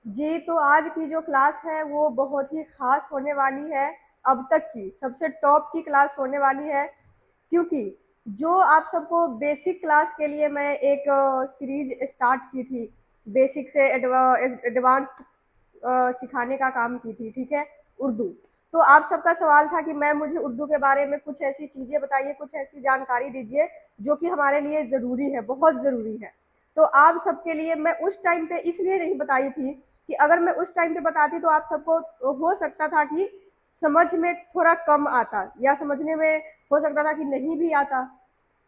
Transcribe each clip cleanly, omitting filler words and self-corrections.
जी, तो आज की जो क्लास है वो बहुत ही ख़ास होने वाली है, अब तक की सबसे टॉप की क्लास होने वाली है। क्योंकि जो आप सबको बेसिक क्लास के लिए मैं एक सीरीज़ स्टार्ट की थी, बेसिक से एडवांस सिखाने का काम की थी, ठीक है? उर्दू। तो आप सबका सवाल था कि मैम मुझे उर्दू के बारे में कुछ ऐसी चीज़ें बताइए, कुछ ऐसी जानकारी दीजिए जो कि हमारे लिए ज़रूरी है, बहुत ज़रूरी है। तो आप सबके लिए मैं उस टाइम पे इसलिए नहीं बताई थी कि अगर मैं उस टाइम पे बताती तो आप सबको हो सकता था कि समझ में थोड़ा कम आता या समझने में हो सकता था कि नहीं भी आता।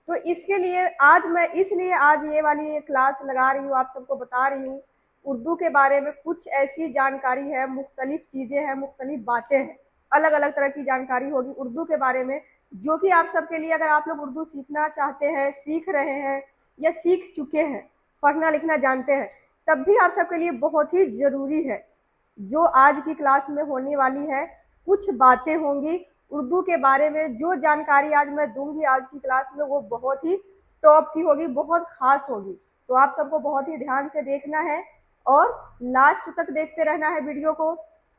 तो इसके लिए आज मैं इसलिए आज ये वाली क्लास लगा रही हूँ, आप सबको बता रही हूँ उर्दू के बारे में कुछ ऐसी जानकारी है, मुख्तलिफ चीज़ें हैं, मुख्तलिफ बातें हैं, अलग अलग तरह की जानकारी होगी उर्दू के बारे में, जो कि आप सबके लिए अगर आप लोग उर्दू सीखना चाहते हैं, सीख रहे हैं या सीख चुके हैं, पढ़ना लिखना जानते हैं, तब भी आप सबके लिए बहुत ही ज़रूरी है। जो आज की क्लास में होने वाली है, कुछ बातें होंगी उर्दू के बारे में, जो जानकारी आज मैं दूंगी आज की क्लास में वो बहुत ही टॉप की होगी, बहुत खास होगी। तो आप सबको बहुत ही ध्यान से देखना है और लास्ट तक देखते रहना है वीडियो को,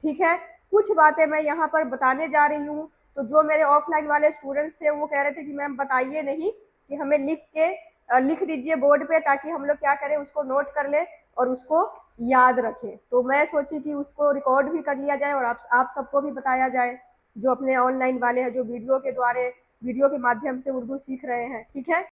ठीक है? कुछ बातें मैं यहाँ पर बताने जा रही हूँ, तो जो मेरे ऑफलाइन वाले स्टूडेंट्स थे वो कह रहे थे कि मैम बताइए नहीं, कि हमें लिख दीजिए बोर्ड पे ताकि हम लोग क्या करें, उसको नोट कर ले और उसको याद रखें। तो मैं सोची कि उसको रिकॉर्ड भी कर लिया जाए और आप सबको भी बताया जाए, जो अपने ऑनलाइन वाले हैं, जो वीडियो के द्वारा वीडियो के माध्यम से उर्दू सीख रहे हैं, ठीक है?